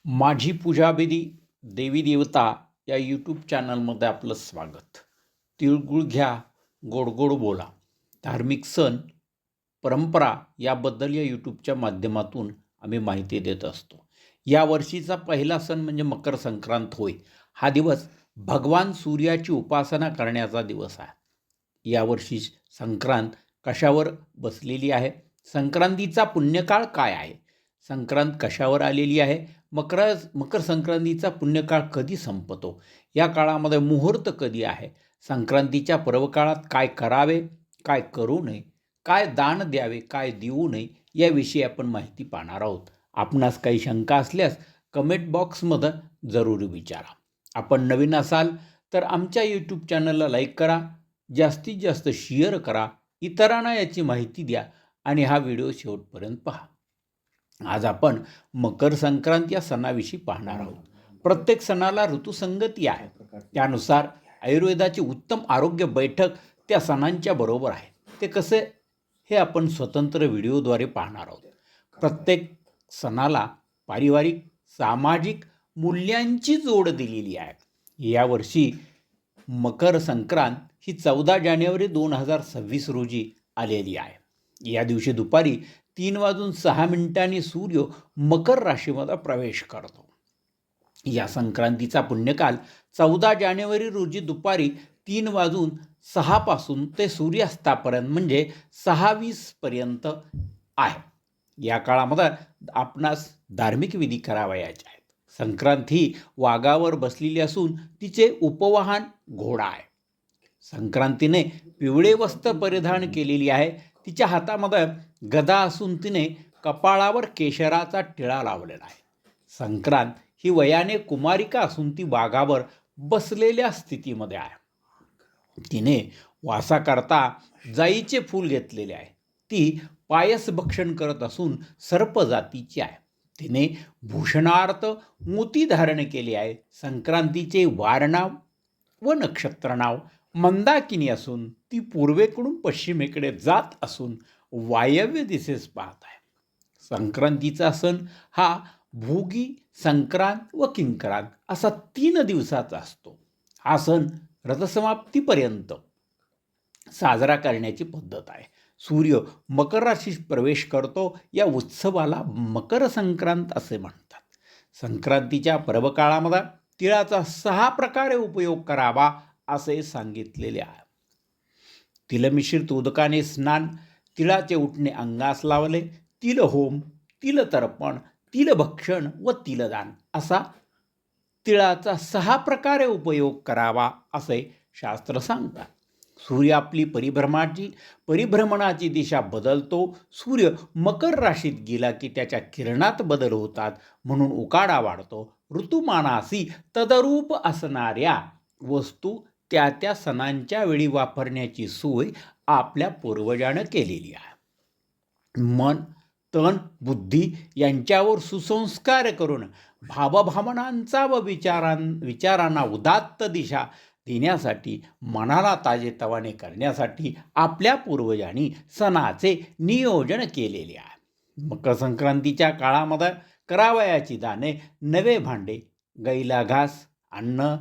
माझी पूजाविधी देवी देवता या यूट्यूब चॅनलमध्ये आपलं स्वागत. तिळगुळ घ्या, गोड गोड बोला. धार्मिक सण परंपरा याबद्दल या यूट्यूबच्या माध्यमातून आम्ही माहिती देत असतो. या वर्षीचा पहिला सण म्हणजे मकर संक्रांत होय. हा दिवस भगवान सूर्याची उपासना करण्याचा दिवस आहे. यावर्षी संक्रांत कशावर बसलेली आहे? संक्रांतीचा पुण्यकाळ काय आहे? संक्रांत कशावर आलेली आहे? मकर संक्रांतीचा पुण्यकाळ कधी संपतो? या काळामध्ये मुहूर्त कधी आहे? संक्रांतीच्या पर्वकाळात काय करावे, काय करू नये, काय दान द्यावे, काय देऊ नये, याविषयी आपण माहिती पाहणार आहोत. आपणास काही शंका असल्यास कमेंट बॉक्समध्ये जरूर विचारा. आपण नवीन असाल तर आमच्या यूट्यूब चॅनलला लाईक करा, जास्तीत जास्त शेअर करा, इतरांना याची माहिती द्या आणि हा व्हिडिओ शेवटपर्यंत पहा. आज आपण मकर संक्रांत या सणाविषयी पाहणार आहोत. प्रत्येक सणाला ऋतुसंगती आहे. त्यानुसार आयुर्वेदाची उत्तम आरोग्य बैठक त्या सणांच्या बरोबर आहे. ते कसे हे आपण स्वतंत्र व्हिडिओद्वारे पाहणार आहोत. प्रत्येक सणाला पारिवारिक सामाजिक मूल्यांची जोड दिलेली आहे. यावर्षी मकर संक्रांत ही 14 जानेवारी 2026 रोजी आलेली आहे. या दिवशी दुपारी 3:06 सूर्य मकर राशीमध्ये प्रवेश करतो. या संक्रांतीचा पुण्यकाल 14 जानेवारी रोजी दुपारी 3:06 पासून ते सूर्यास्तापर्यंत म्हणजे 6:20 पर्यंत आहे. या काळामध्ये आपणास धार्मिक विधी करावयाचे आहेत. संक्रांत ही वाघावर बसलेली असून तिचे उपवाहन घोडा आहे. संक्रांतीने पिवळे वस्त्र परिधान केलेली आहे. तिच्या हातामध्ये गदा असून तिने कपाळावर केशराचा टिळा लावलेला आहे. संक्रांत ही वयाने कुमारिका असून ती वाघावर बसलेल्या स्थितीमध्ये आहे. तिने वासाकरता जाईचे फूल घेतलेले आहे. ती पायस भक्षण करत असून सर्प जातीची आहे. तिने भूषणार्थ मोती धारण केले आहे. संक्रांतीचे वारनाव व नक्षत्र नाव मंदाकिनी असून ती पूर्वेकडून पश्चिमेकडे जात असून वायव्य दिशेस पाहत आहे. संक्रांतीचा सण हा भोगी, संक्रांत व किंक्रांत असा 3 दिवसाचा असतो. हा सण रथसमाप्तीपर्यंत साजरा करण्याची पद्धत आहे. सूर्य मकर राशीत प्रवेश करतो. या उत्सवाला मकर संक्रांत असे म्हणतात. संक्रांतीच्या पर्वकाळामध्ये तिळाचा 6 प्रकारे उपयोग करावा असे सांगितलेले आहे. तिलमिश्रित उदकाने स्नान, तिळाचे उठणे अंगास लावले, तिल होम, तिल तर्पण, तिल भक्षण व तिलदान असा तिळाचा 6 प्रकारे उपयोग करावा असे शास्त्र सांगतात. सूर्य आपली परिभ्रमणाची दिशा बदलतो. सूर्य मकर राशीत गेला की त्याच्या किरणात बदल होतात, म्हणून उकाडा वाढतो. ऋतुमानासी तदरूप असणाऱ्या वस्तू त्या त्या सणांच्या वेळी वापरण्याची सोय आपल्या पूर्वजानं केलेली आहे. मन, तन, बुद्धी यांच्यावर सुसंस्कार करून भावभावनांचा व विचारांना उदात्त दिशा देण्यासाठी, मनाला ताजेतवाने करण्यासाठी आपल्या पूर्वजांनी सणाचे नियोजन केलेले आहे. मकर संक्रांतीच्या काळामध्ये करावयाची दाने: नवे भांडे, गाईला घास, अन्न,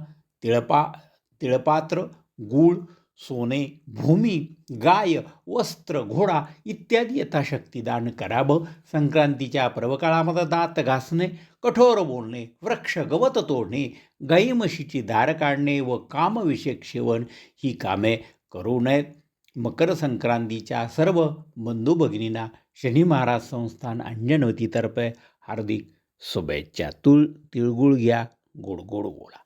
तिळपात्र, गूळ, सोने, भूमी, गाय, वस्त्र, घोडा इत्यादी यथाशक्ती दान करावं. संक्रांतीच्या पर्वकाळामध्ये दात घासणे, कठोर बोलणे, वृक्ष गवत तोडणे, गाई म्हशीची धार काढणे व कामविषयक सेवन ही कामे करू नयेत. मकर संक्रांतीच्या सर्व बंधू भगिनींना शनी महाराज संस्थान अंजनवतीतर्फे हार्दिक शुभेच्छा. तिळगुळ घ्या, गोड गोड बोला.